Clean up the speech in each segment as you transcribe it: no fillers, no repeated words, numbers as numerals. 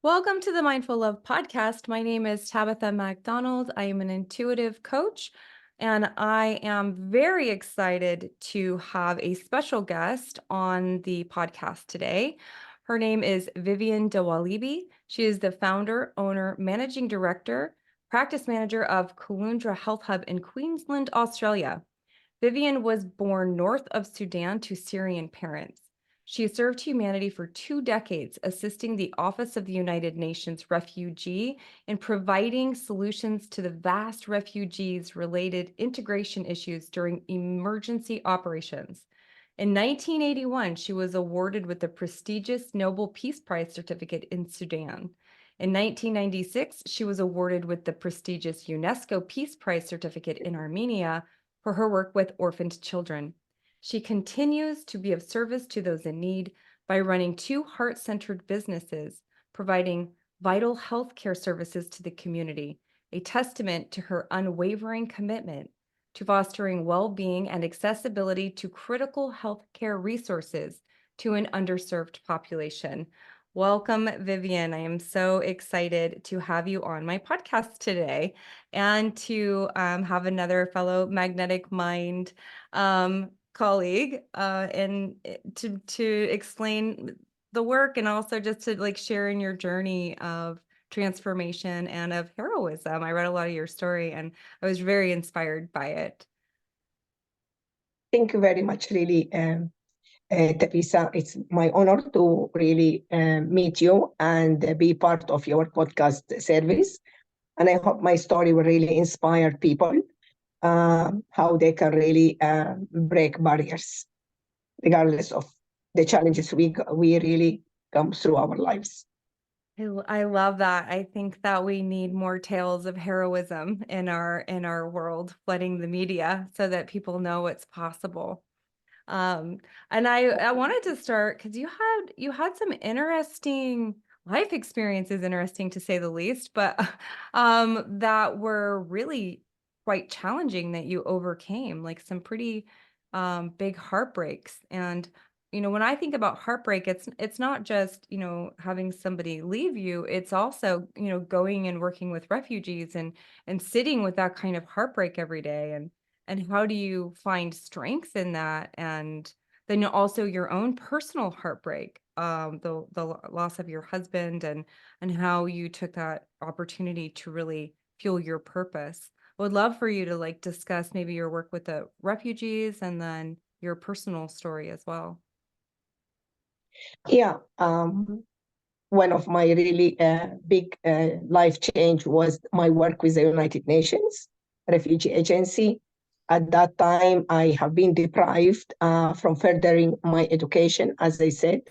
Welcome to the Mindful Love podcast. My name is Tabitha MacDonald. I am an intuitive coach, and I am very excited to have a special guest on the podcast today. Her name is Vivianne Dawalibi. She is the founder, owner, managing director, practice manager of Caloundra Health Hub in Queensland, Australia. Vivianne was born north of Sudan to Syrian parents. She served humanity for 2 decades, assisting the Office of the United Nations Refugee in providing solutions to the vast refugees-related integration issues during emergency operations. In 1981, she was awarded with the prestigious Nobel Peace Prize Certificate in Sudan. In 1996, she was awarded with the prestigious UNESCO Peace Prize Certificate in Armenia for her work with orphaned children. She continues to be of service to those in need by running 2 heart-centered businesses, providing vital healthcare services to the community, a testament to her unwavering commitment to fostering well-being and accessibility to critical healthcare resources to an underserved population. Welcome, Vivianne. I am so excited to have you on my podcast today and to have another fellow Magnetic Mind colleague and to explain the work and also just to like share in your journey of transformation and of heroism. I read a lot of your story and I was very inspired by it. Thank you very much, really, Teresa. It's my honor to really meet you and be part of your podcast service. And I hope my story will really inspire people how they can really break barriers, regardless of the challenges we really come through our lives. I love that. I think that we need more tales of heroism in our world, flooding the media so that people know what's possible. And I wanted to start because you had some interesting life experiences, interesting to say the least, but that were really quite challenging that you overcame, like some pretty big heartbreaks. And when I think about heartbreak, it's not just, having somebody leave you, it's also, going and working with refugees and sitting with that kind of heartbreak every day. And how do you find strength in that? And then also your own personal heartbreak, the loss of your husband and how you took that opportunity to really fuel your purpose. I would love for you to like discuss maybe your work with the refugees and then your personal story as well. Yeah, one of my really big life change was my work with the United Nations Refugee Agency. At that time, I have been deprived from furthering my education, as I said.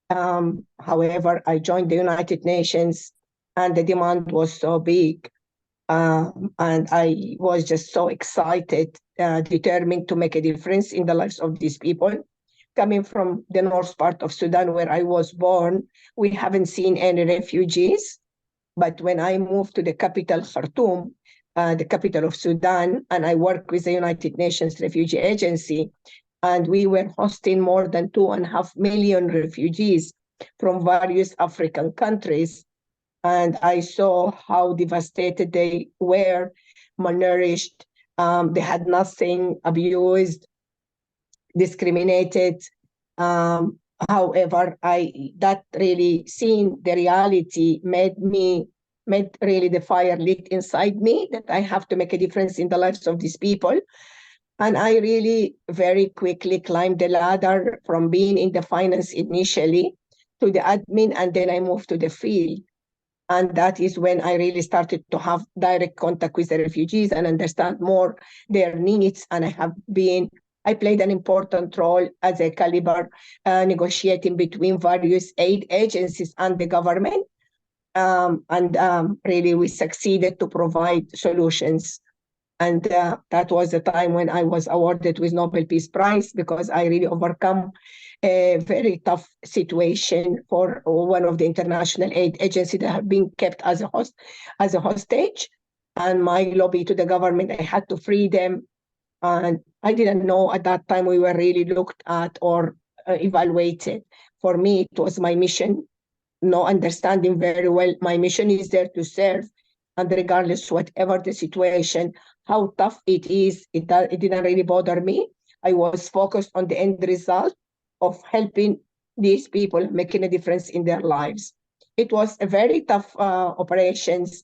However, I joined the United Nations and the demand was so big. And I was just so excited, determined to make a difference in the lives of these people. Coming from the north part of Sudan, where I was born, we haven't seen any refugees. But when I moved to the capital, Khartoum, the capital of Sudan, and I worked with the United Nations Refugee Agency, and we were hosting more than 2.5 million refugees from various African countries. And I saw how devastated they were, malnourished, they had nothing, abused, discriminated. However, that really seeing the reality made really the fire lit inside me that I have to make a difference in the lives of these people. And I really very quickly climbed the ladder from being in the finance initially to the admin, and then I moved to the field. And that is when I really started to have direct contact with the refugees and understand more their needs. And I played an important role as a caliber negotiating between various aid agencies and the government. Really we succeeded to provide solutions. And that was the time when I was awarded with Nobel Peace Prize, because I really overcome a very tough situation for one of the international aid agencies that have been kept as a hostage. And my lobby to the government, I had to free them. And I didn't know at that time we were really looked at or evaluated. For me, it was my mission no understanding very well. My mission is there to serve, and regardless whatever the situation, how tough it is, it didn't really bother me. I was focused on the end result of helping these people, making a difference in their lives. It was a very tough operations,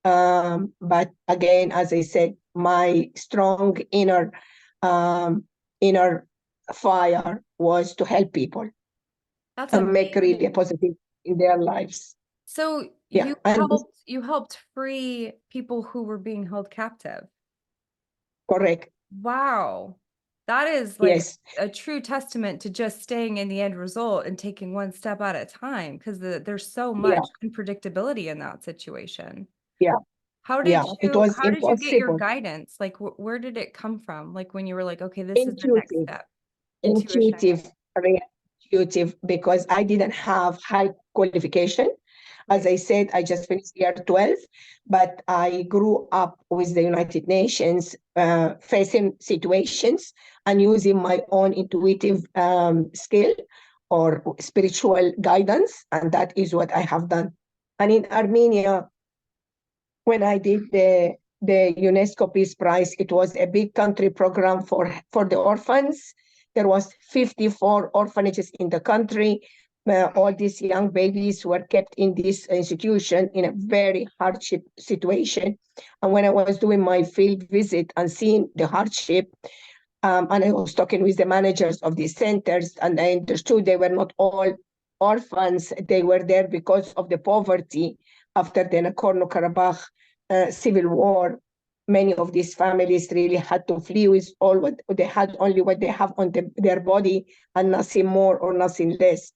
but again, as I said, my strong inner fire was to help people That's and make really a amazing. positive in their lives. So Yeah, and you helped free people who were being held captive. correct. Wow. That is like Yes, a true testament to just staying in the end result and taking one step at a time, because there's so yeah, much unpredictability in that situation. yeah, yeah. It was How did you get your impossible. guidance? Like where did it come from? Like when you were like, okay, this is the next Intuitive. step. Intuition. Intuitive, very intuitive, because I didn't have high qualification. As Right. I said, I just finished year 12, but I grew up with the United Nations, facing situations and using my own intuitive skill or spiritual guidance. And that is what I have done. And in Armenia, when I did the UNESCO Peace Prize, it was a big country program for the orphans. There was 54 orphanages in the country. All these young babies were kept in this institution in a very hardship situation. And when I was doing my field visit and seeing the hardship, and I was talking with the managers of these centers, and I understood they were not all orphans. They were there because of the poverty after the Nagorno-Karabakh civil war. Many of these families really had to flee with all what they had, only what they have on their body, and nothing more or nothing less.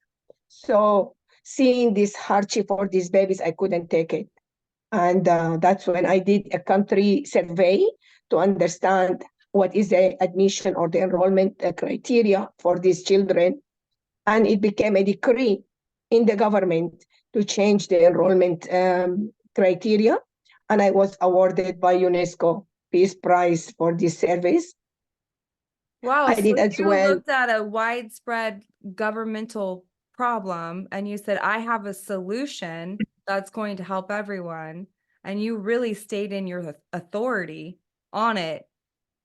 So seeing this hardship for these babies, I couldn't take it. And that's when I did a country survey to understand what is the admission or the enrollment criteria for these children. And it became a decree in the government to change the enrollment criteria. And I was awarded by UNESCO Peace Prize for this service. Wow, I so did as you well. looked at a widespread governmental problem and you said, I have a solution that's going to help everyone. And you really stayed in your authority on it.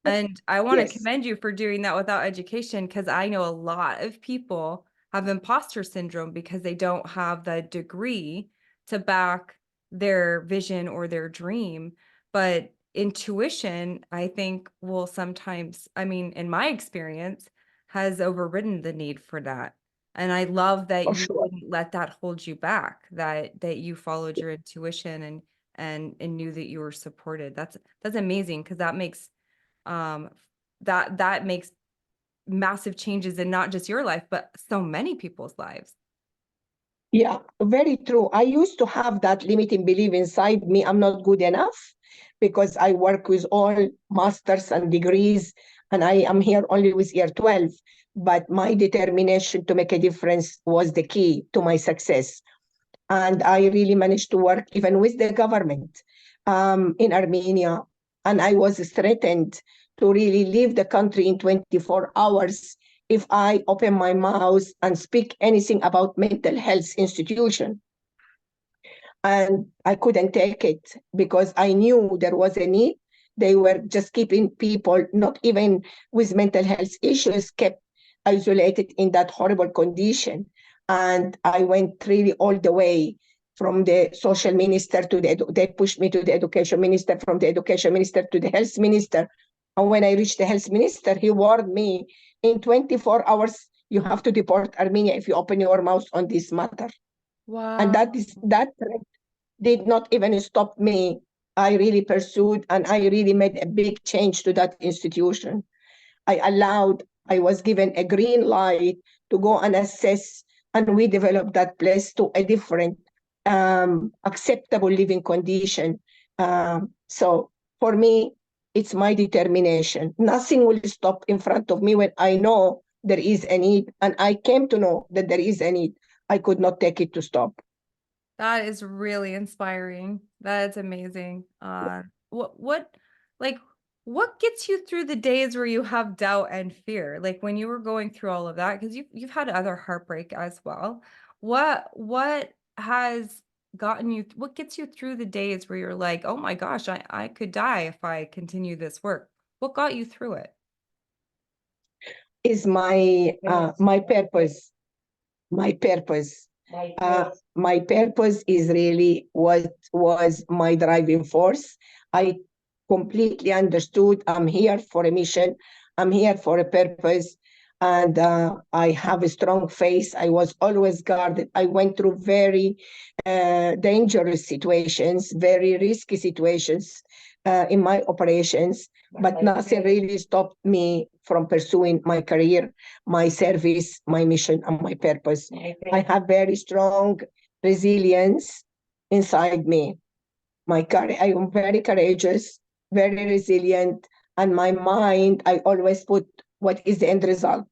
And I want to Yes, commend you for doing that without education, because I know a lot of people have imposter syndrome because they don't have the degree to back their vision or their dream. But intuition, I think, will sometimes, I mean, in my experience, has overridden the need for that. And I love that for you sure. wouldn't let that hold you back, that you followed your intuition and knew that you were supported. That's amazing, because that makes um that makes massive changes in not just your life but so many people's lives. Yeah, very true. I used to have that limiting belief inside me. I'm not good enough because I work with all masters and degrees, and I am here only with year 12. But my determination to make a difference was the key to my success. And I really managed to work even with the government in Armenia. And I was threatened to really leave the country in 24 hours if I open my mouth and speak anything about mental health institution. And I couldn't take it because I knew there was a need. They were just keeping people, not even with mental health issues, kept isolated in that horrible condition. And I went really all the way from the social minister to they pushed me to the education minister, from the education minister to the health minister. And when I reached the health minister, he warned me, in 24 hours, you have to deport Armenia if you open your mouth on this matter. And Wow. that did not even stop me. I really pursued and I really made a big change to that institution. I was given a green light to go and assess, and we developed that place to a different acceptable living condition. So for me, it's my determination. Nothing will stop in front of me when I know there is a need, and I came to know that there is a need. I could not take it to stop. That is really inspiring. That's amazing. What like what gets you through the days where you have doubt and fear? Like when you were going through all of that, because you've had other heartbreak as well. What has gotten you, what gets you through the days where you're like, oh my gosh, I could die if I continue this work? What got you through it? Is my purpose. My purpose. My purpose is really what was my driving force. I completely understood I'm here for a mission. I'm here for a purpose. And I have a strong faith. I was always guarded. I went through very dangerous situations, very risky situations in my operations, but nothing really stopped me from pursuing my career, my service, my mission, and my purpose. I have very strong resilience inside me. I am very courageous, very resilient, and my mind, I always put what is the end result.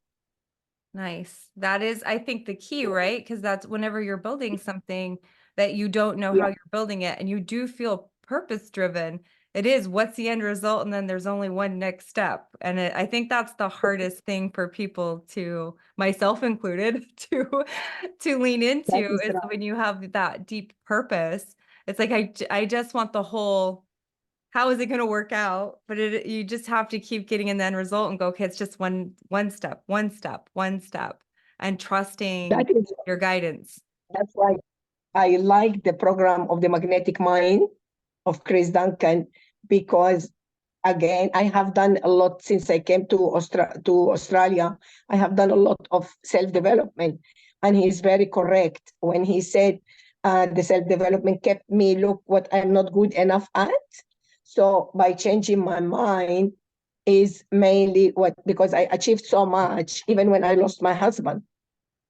Nice. That is, I think, the key, right? Because that's whenever you're building something that you don't know how Yeah, you're building it and you do feel purpose driven, it is what's the end result? And then there's only one next step. And I think that's the hardest thing for people to, myself included, to lean that into is is right. when you have that deep purpose. It's like I just want the whole, how is it going to work out? But you just have to keep getting in the end result and go, okay, it's just one step, one step, one step, and trusting That is your guidance. that's why I like the program of the magnetic mind of Chris Duncan, because again, I have done a lot since I came to Australia. I have done a lot of self-development, and he's very correct when he said the self-development kept me look what I'm not good enough at. So by changing my mind is mainly what, because I achieved so much even when I lost my husband.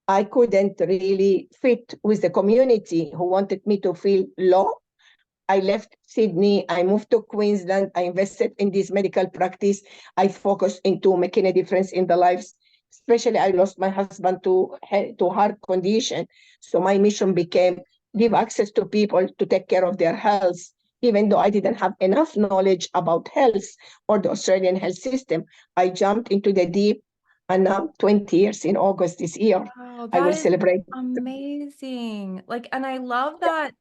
I couldn't really fit with the community who wanted me to feel low. I left Sydney, I moved to Queensland, I invested in this medical practice. I focused into making a difference in the lives. Especially, I lost my husband to heart condition. So my mission became give access to people to take care of their health, even though I didn't have enough knowledge about health or the Australian health system. I jumped into the deep, and now 20 years in August this year, Wow, I that will is celebrate. amazing. Like, and I love that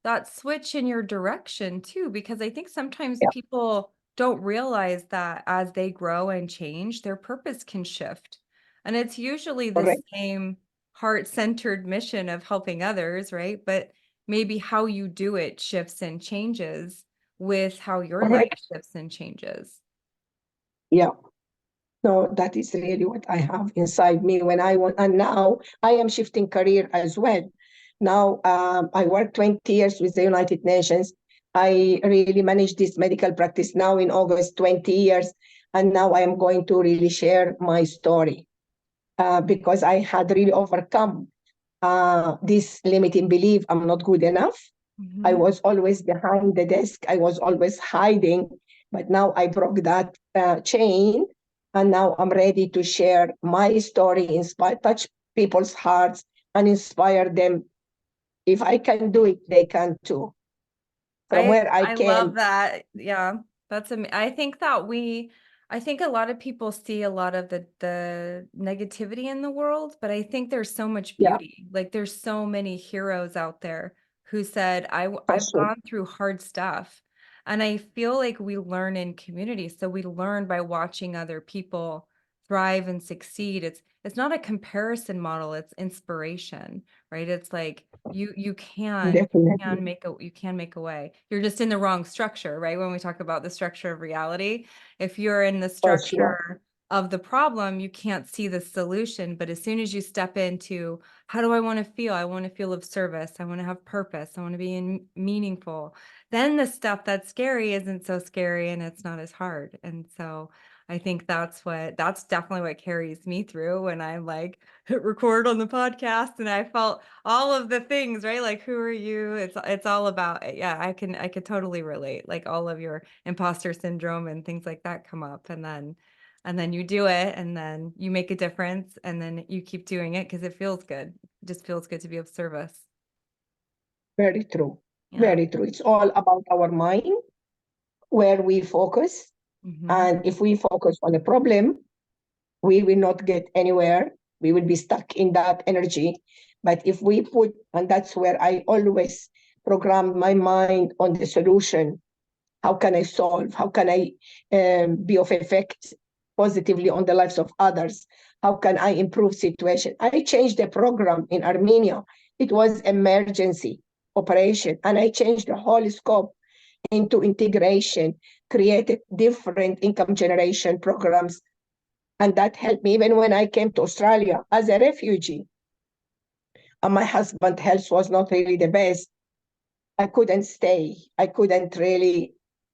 that switch in your direction too, because I think sometimes Yeah, people don't realize that as they grow and change, their purpose can shift. And it's usually the correct, same heart-centered mission of helping others, right? But maybe how you do it shifts and changes with how your life correct. shifts and changes. Yeah. No, that is really what I have inside me when I want. And now I am shifting career as well. Now I work 20 years with the United Nations. I really manage this medical practice now in August, 20 years. And now I am going to really share my story because I had really overcome this limiting belief I'm not good enough. I Mhm. was always behind the desk. I was always hiding. But now I broke that chain. And now I'm ready to share my story, inspire, touch people's hearts, and inspire them. If I can do it, they can too. From where I I love came, that. Yeah. I think that I think a lot of people see a lot of the negativity in the world, but I think there's so much yeah, beauty. Like there's so many heroes out there who said, for I've sure. gone through hard stuff. And I feel like we learn in community. So we learn by watching other people thrive and succeed. It's not a comparison model, it's inspiration, right? It's like Definitely, you can make a way. You're just in the wrong structure, right? When we talk about the structure of reality, if you're in the for sure. structure of the problem, you can't see the solution. But as soon as you step into how do I want to feel? I want to feel of service. I want to have purpose. I want to be meaningful. Then the stuff that's scary isn't so scary and it's not as hard. And so I think that's definitely what carries me through when I'm like record on the podcast and I felt all of the things, right? Like who are you? It's all about, yeah, I could totally relate. Like all of your imposter syndrome and things like that come up and then you do it and then you make a difference and then you keep doing it because it feels good. It just feels good to be of service. Very true. Yeah. Very true. It's all about our mind, where we focus. Hmm. And if we focus on a problem, we will not get anywhere. We will be stuck in that energy. But if we put, and that's where I always program my mind on the solution. How can I solve? How can I be of effect positively on the lives of others? How can I improve situation? I changed the program in Armenia. It was emergency operation, and I changed the whole scope into integration, created different income generation programs. And that helped me even when I came to Australia as a refugee. And my husband's health was not really the best. I couldn't stay. I couldn't really,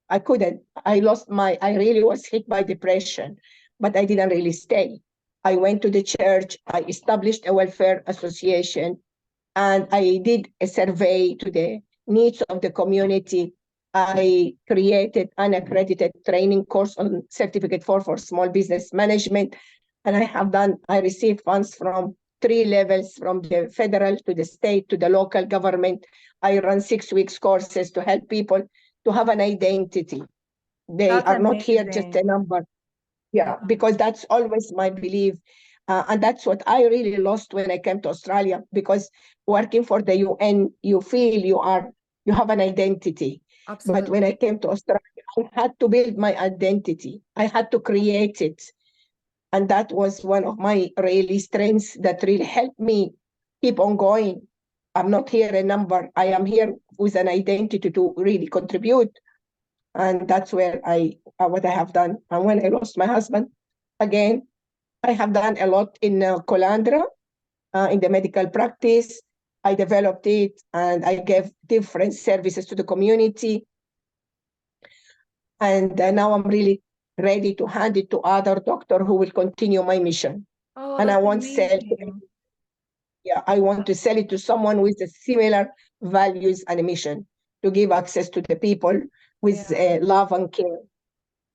I couldn't. I really was hit by depression, but I didn't really stay. I went to the church. I established a welfare association, and I did a survey to the needs of the community. I created an accredited training course on certificate for small business management. And I received funds from three levels, from the federal to the state to the local government. I run 6 weeks courses to help people to have an identity. They That's are not here just a amazing. number. Yeah, Yeah. because that's always my belief. And that's what I really lost when I came to Australia, because working for the UN, you feel you have an identity. But when I Absolutely. came to Australia, I had to build my identity. I had to create it. And that was one of my really strengths that really helped me keep on going. I'm not here a number. I am here with an identity to really contribute. And that's where what I have done. And when I lost my husband, again, I have done a lot in Caloundra, in the medical practice. I developed it and I gave different services to the community. And now I'm really ready to hand it to other doctor who will continue my mission. Oh, And I that's won't sell to amazing. yeah, I want to sell it to someone with a similar values and mission to give access to the people with Yeah. love and care.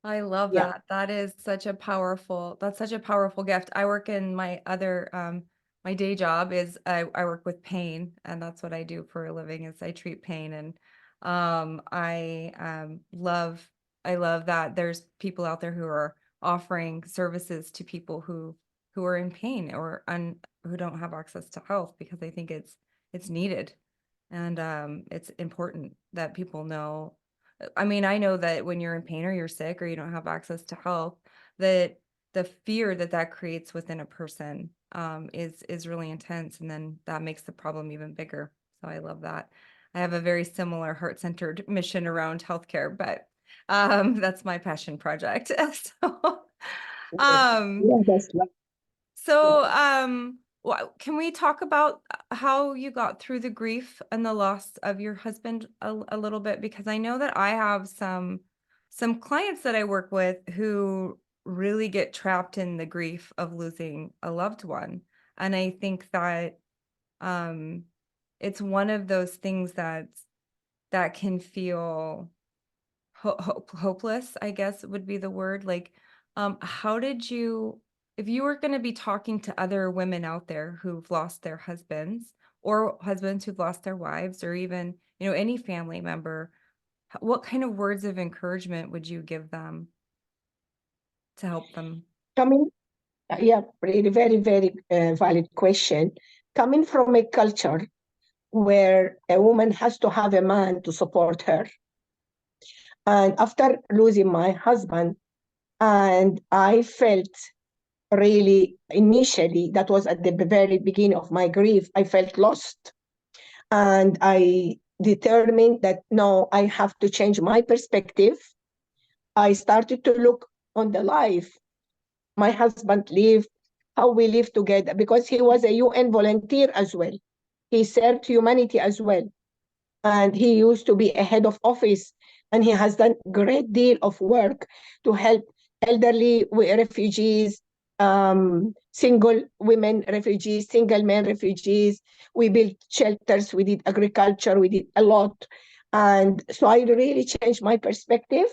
I love Yeah. that. That's such a powerful gift. I work in my other, my day job is I work with pain, and that's what I do for a living is I treat pain. And I love that there's people out there who are offering services to people who are in pain or who don't have access to health, because I think it's needed. And it's important that people know. I mean, I know that when you're in pain or you're sick or you don't have access to health, that the fear that that creates within a person is really intense, and then that makes the problem even bigger. So I love that. I have a very similar heart-centered mission around healthcare, but that's my passion project. So, um, Yeah, that's right. Yeah. so, can we talk about how you got through the grief and the loss of your husband a little bit? Because I know that I have some clients that I work with who really get trapped in the grief of losing a loved one. And I think that um it's one of those things that can feel hopeless, I guess would be the word. Like, how did you, if you were going to be talking to other women out there who've lost their husbands or husbands who've lost their wives, or even, any family member, what kind of words of encouragement would you give them to help them? Coming, yeah, really very, very valid question. Coming from a culture where a woman has to have a man to support her. And after losing my husband, and I felt really initially, that was at the very beginning of my grief, I felt lost. And I determined that no, I have to change my perspective. I started to look on the life my husband lived, how we lived together, because he was a UN volunteer as well. He served humanity as well. And he used to be a head of office, and he has done great deal of work to help elderly refugees, single women refugees, single men refugees. We built shelters, we did agriculture, we did a lot. And so I really changed my perspective.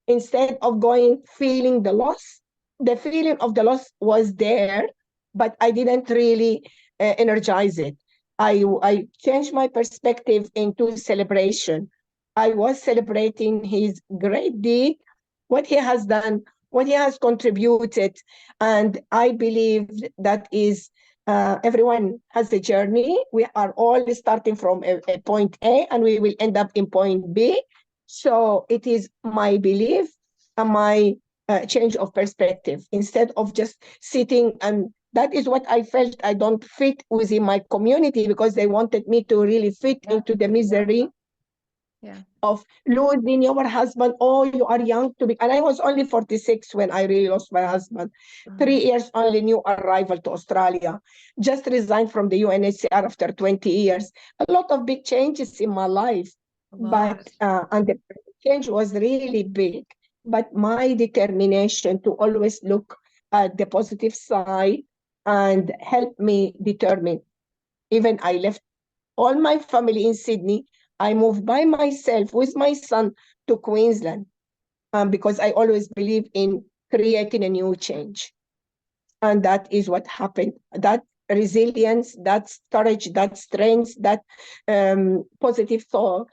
Instead of going feeling the loss, the feeling of the loss was there, but I didn't really energize it. I changed my perspective into celebration. I was celebrating his great deed, what he has done, what he has contributed. And I believe that is everyone has a journey. We are all starting from a point A and we will end up in point B. So it is my belief and my change of perspective instead of just sitting, and that is what I felt. I don't fit within my community because they wanted me to really fit into the misery of losing your husband. Oh, you are young to be, and I was only 46 when I really lost my husband. 3 years only new arrival to Australia, just resigned from the UNHCR after 20 years. A lot of big changes in my life, but and the change was really big. But my determination to always look at the positive side and help me determine. Even I left all my family in Sydney. I moved by myself with my son to Queensland because I always believe in creating a new change. And that is what happened. That resilience, that courage, that strength, that positive thought,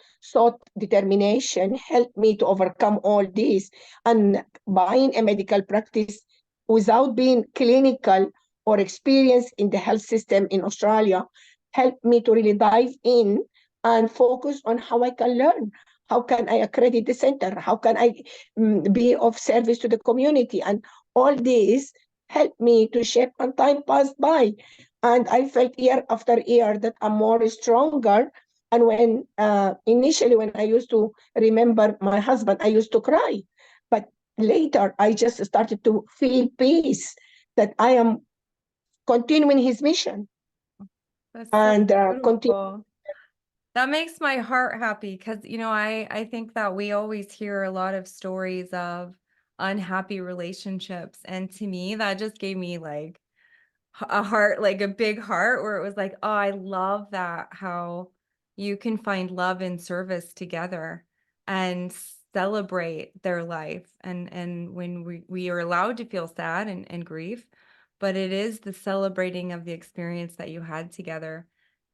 determination helped me to overcome all this. And buying a medical practice without being clinical or experienced in the health system in Australia helped me to really dive in and focus on how I can learn. How can I accredit the center? How can I be of service to the community? And all this helped me to shape, and time passed by. And I felt year after year that I'm more stronger. And when initially, when I used to remember my husband, I used to cry. But later, I just started to feel peace that I am continuing his mission. That's And so continue. beautiful. That makes my heart happy because, I think that we always hear a lot of stories of unhappy relationships. And to me, that just gave me like a heart, like a big heart where it was like, oh, I love that how you can find love and service together and celebrate their life. And when we are allowed to feel sad and grief, but it is the celebrating of the experience that you had together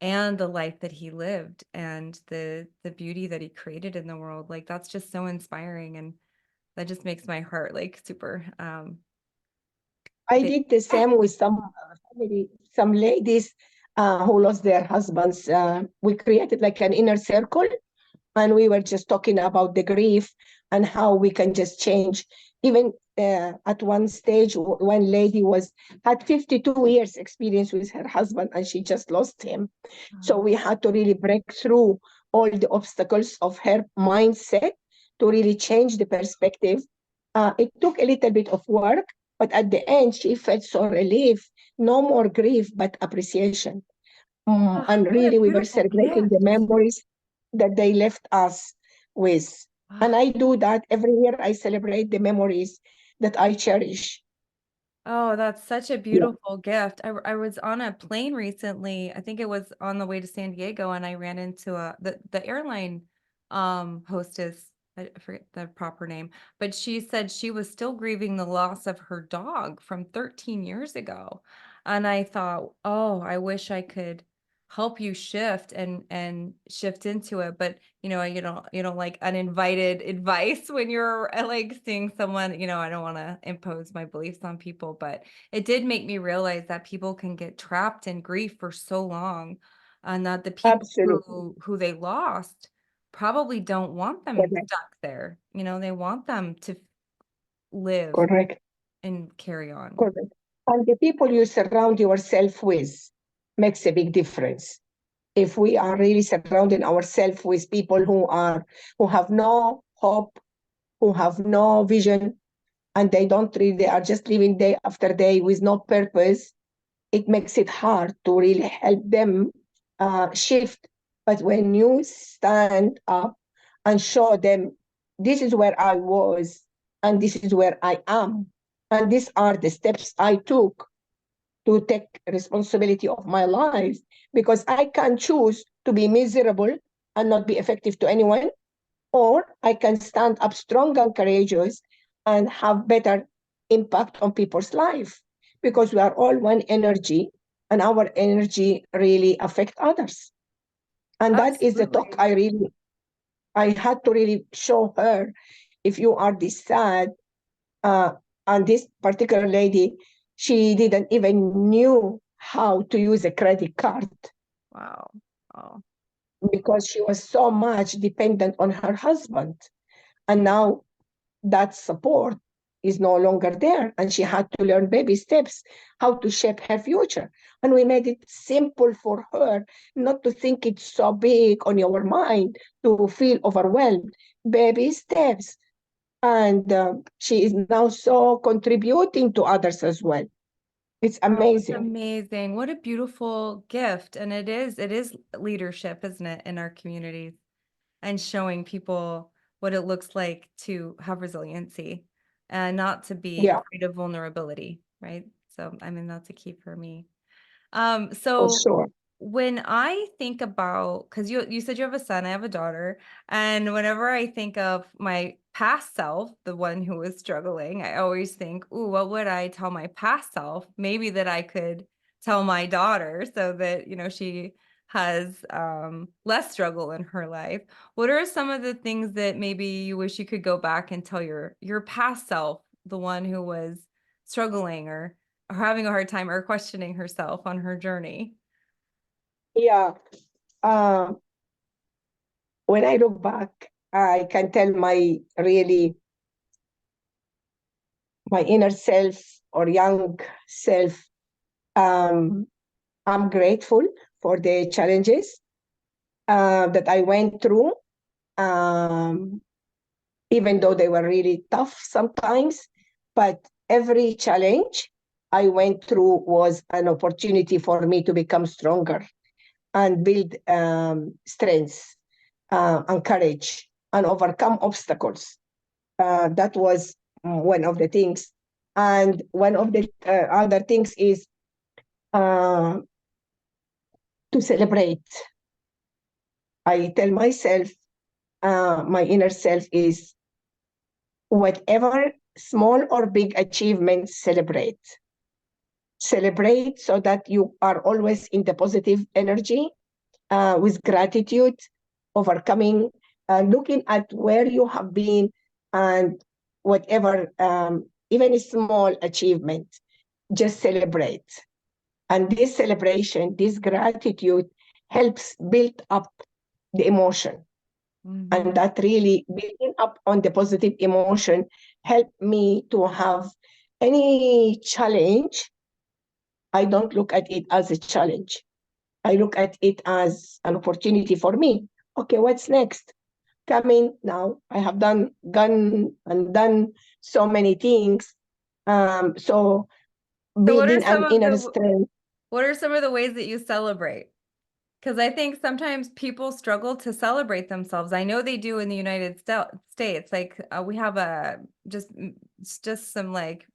and the life that he lived and the beauty that he created in the world. Like that's just so inspiring, and that just makes my heart like super I big. did the same with some ladies who lost their husbands. We created like an inner circle, and we were just talking about the grief and how we can just change. Even at one stage, one lady had 52 years experience with her husband, and she just lost him. So we had to really break through all the obstacles of her mindset to really change the perspective. It took a little bit of work, but at the end, she felt so relief. No more grief, but appreciation. Oh, And what a really, we were beautiful celebrating the gift. memories that they left us with. And Ah, I do that every year. I celebrate the memories that I cherish. oh, that's such a Yeah, beautiful gift. I was on a plane recently. I think it was on the way to San Diego, and I ran into the airline hostess. I forget the proper name, but she said she was still grieving the loss of her dog from 13 years ago. And I thought, oh, I wish I could help you shift and shift into it. But you don't like uninvited advice when you're like seeing someone, I don't want to impose my beliefs on people, but it did make me realize that people can get trapped in grief for so long, and that the people absolutely. who they lost probably don't want them Correct. stuck there. They want them to live Correct. and carry on. Correct. And the people you surround yourself with makes a big difference. If we are really surrounding ourselves with people who have no hope, who have no vision, and they are just living day after day with no purpose, it makes it hard to really help them shift. But when you stand up and show them, this is where I was, and this is where I am, and these are the steps I took to take responsibility of my life, because I can choose to be miserable and not be effective to anyone, or I can stand up strong and courageous and have better impact on people's life, because we are all one energy, and our energy really affect others. And that is the talk Absolutely. I had to really show her. If you are this sad, uh, and this particular lady, she didn't even knew how to use a credit card Wow. Oh, because she was so much dependent on her husband. And now that support is no longer there, and she had to learn baby steps how to shape her future. And we made it simple for her, not to think it's so big on your mind, to feel overwhelmed. Baby steps. And she is now so contributing to others as well. It's it's amazing. amazing. What a beautiful gift. And it is leadership, isn't it, in our communities, and showing people what it looks like to have resiliency and not to be Yeah, afraid of vulnerability, right? So, I mean, that's a key for me. for So sure. when I think about, because you said you have a son, I have a daughter, and whenever I think of my past self, the one who was struggling, I always think, ooh, what would I tell my past self? Maybe that I could tell my daughter so that, she has less struggle in her life. What are some of the things that maybe you wish you could go back and tell your past self, the one who was struggling or having a hard time or questioning herself on her journey? Yeah. Uh, when I look back, I can tell my inner self or young self, I'm grateful for the challenges that I went through, um, even though they were really tough sometimes. But every challenge I went through was an opportunity for me to become stronger and build strength and courage and overcome obstacles. That was one of the things. And one of the other things is uh, to celebrate. I tell myself, my inner self is whatever small or big achievements, celebrate. Celebrate so that you are always in the positive energy, with gratitude, overcoming, looking at where you have been, and whatever, even a small achievement, just celebrate. And this celebration, this gratitude helps build up the emotion. And Mhm. that really building up on the positive emotion helped me to have any challenge. I don't look at it as a challenge. I look at it as an opportunity for me. Okay, what's next? Coming now, I have gone and done so many things. So So building an inner strength. what are some of the ways that you celebrate? Because I think sometimes people struggle to celebrate themselves. I know they do in the United States. Like we have just some like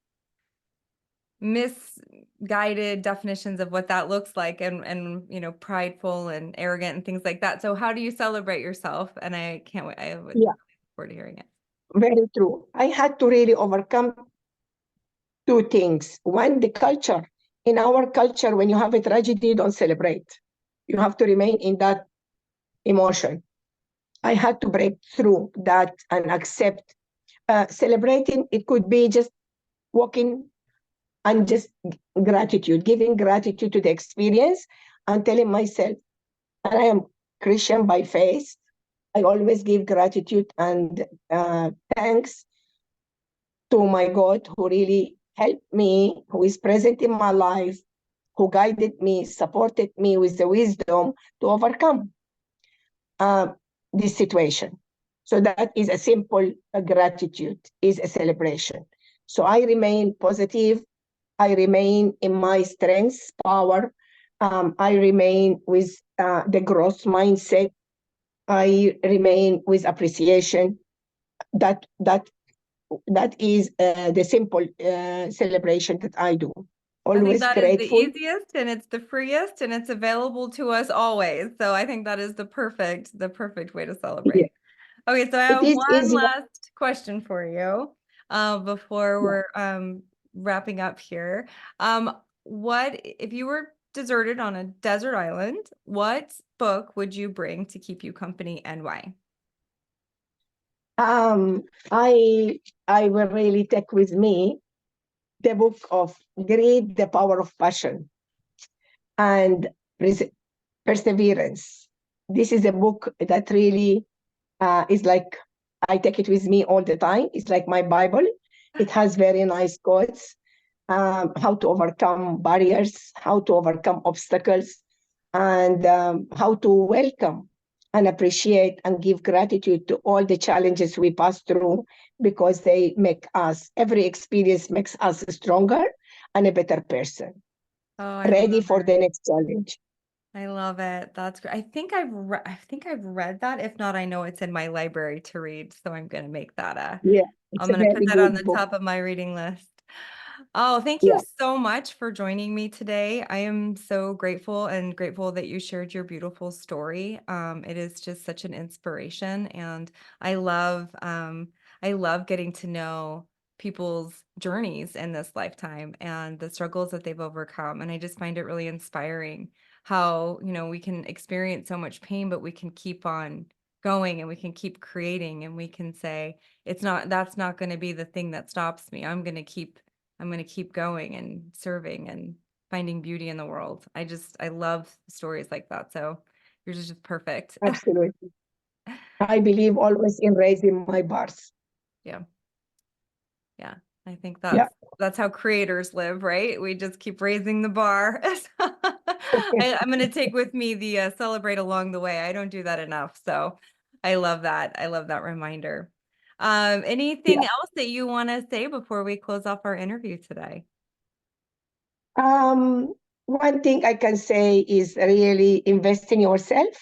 misguided definitions of what that looks like, and prideful and arrogant and things like that. So how do you celebrate yourself? And I can't wait. I would Yeah, look forward to hearing it. very true. I had to really overcome two things. One, the culture. In our culture, when you have a tragedy, you don't celebrate. You have to remain in that emotion. I had to break through that and accept. Celebrating, it could be just walking and just gratitude, giving gratitude to the experience and telling myself, and I am Christian by faith. I always give gratitude and thanks to my God who really helped me, who is present in my life, who guided me, supported me with the wisdom to overcome uh, this situation. So that is a simple gratitude, is a celebration. So I remain positive. I remain in my strengths, power. I remain with the growth mindset. I remain with appreciation. That is the simple celebration that I do. I think Always that is the grateful. easiest and it's the freest and it's available to us always. So I think that is the perfect way to Yeah. celebrate. Okay, so I It have is one easier. last question for you before Yeah. we're wrapping up here. What if you were deserted on a desert island, what book would you bring to keep you company and why? Um, I I will really take with me the book of Greed, the Power of Passion. and perseverance. This is a book that really is like, I take it with me all the time. It's like my Bible. It has very nice quotes, how to overcome barriers, how to overcome obstacles, and how to welcome and appreciate and give gratitude to all the challenges we pass through, because they make us, every experience makes us stronger and a better person, Oh, I ready love for it. the next challenge. I love it. That's great. I think I've read that. If not, I know it's in my library to read. So I'm gonna make that Yeah, it's I'm a gonna put very that on good the book. top of my reading list. Oh, thank you Yeah, so much for joining me today. I am so grateful that you shared your beautiful story. It is just such an inspiration, and I love I love getting to know people's journeys in this lifetime and the struggles that they've overcome. And I just find it really inspiring how, we can experience so much pain, but we can keep on going and we can keep creating and we can say, that's not going to be the thing that stops me. I'm going to keep going and serving and finding beauty in the world. I love stories like that. So yours is just perfect. absolutely. I believe always in raising my bars. Yeah. Yeah. I think Yeah, that's how creators live, right? We just keep raising the bar. I'm going to take with me the celebrate along the way. I don't do that enough. So I love that. I love that reminder. Anything yeah. else that you want to say before we close off our interview today? One thing I can say is really invest in yourself.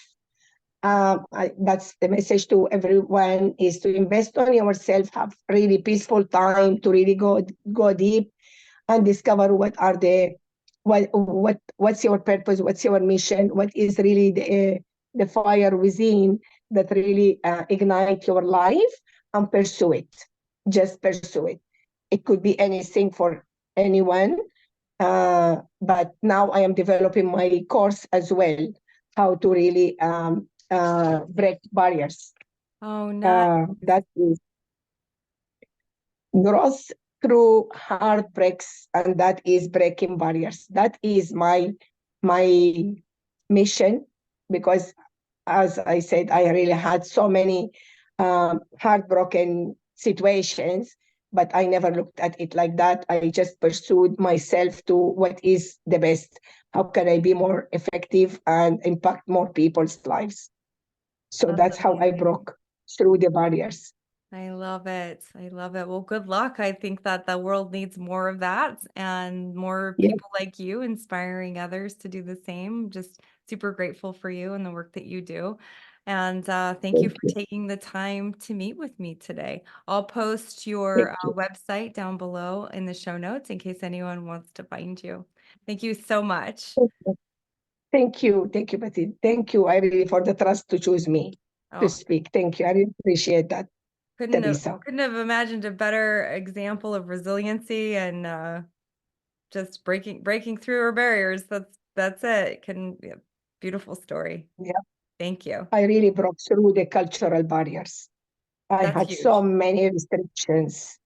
That's the message to everyone, is to invest on yourself, have really peaceful time to really go deep and discover what's your purpose, what's your mission, what is really the fire within that really ignite your life, and pursue it. Just pursue it. It could be anything for anyone, but now I am developing my course as well, how to really break barriers. Oh, nice. That is growth through heartbreaks, and that is breaking barriers. That is my mission, because as I said, I really had so many heartbroken situations, but I never looked at it like that. I just pursued myself to what is the best. How can I be more effective and impact more people's lives? So That's that's how I amazing. broke through the barriers. I love it. I love it. Well, good luck. I think that the world needs more of that and more Yeah, people like you inspiring others to do the same. Just super grateful for you and the work that you do. And thank you thank for you. taking the time to meet with me today. I'll post Thank your you. website down below in the show notes in case anyone wants to find you. Thank you so much. Thank you. Thank you, Betty. Thank you, I really, for the trust to choose me to Oh, speak. Thank you. I really appreciate that, Teresa. couldn't have imagined a better example of resiliency and just breaking through our barriers. That's it. Yeah, beautiful story. Yeah, Thank you. I really broke through the cultural barriers. I That's had so huge. many restrictions.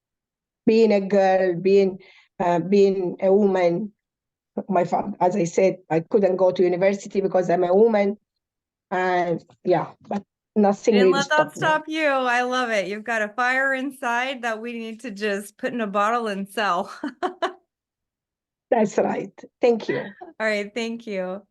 Being a girl, being a woman. My father, as I said, I couldn't go to university because I'm a woman, and yeah, but nothing Didn't really let that stopped me. stop you. I love it. You've got a fire inside that we need to just put in a bottle and sell. That's right. Thank you. All right. Thank you.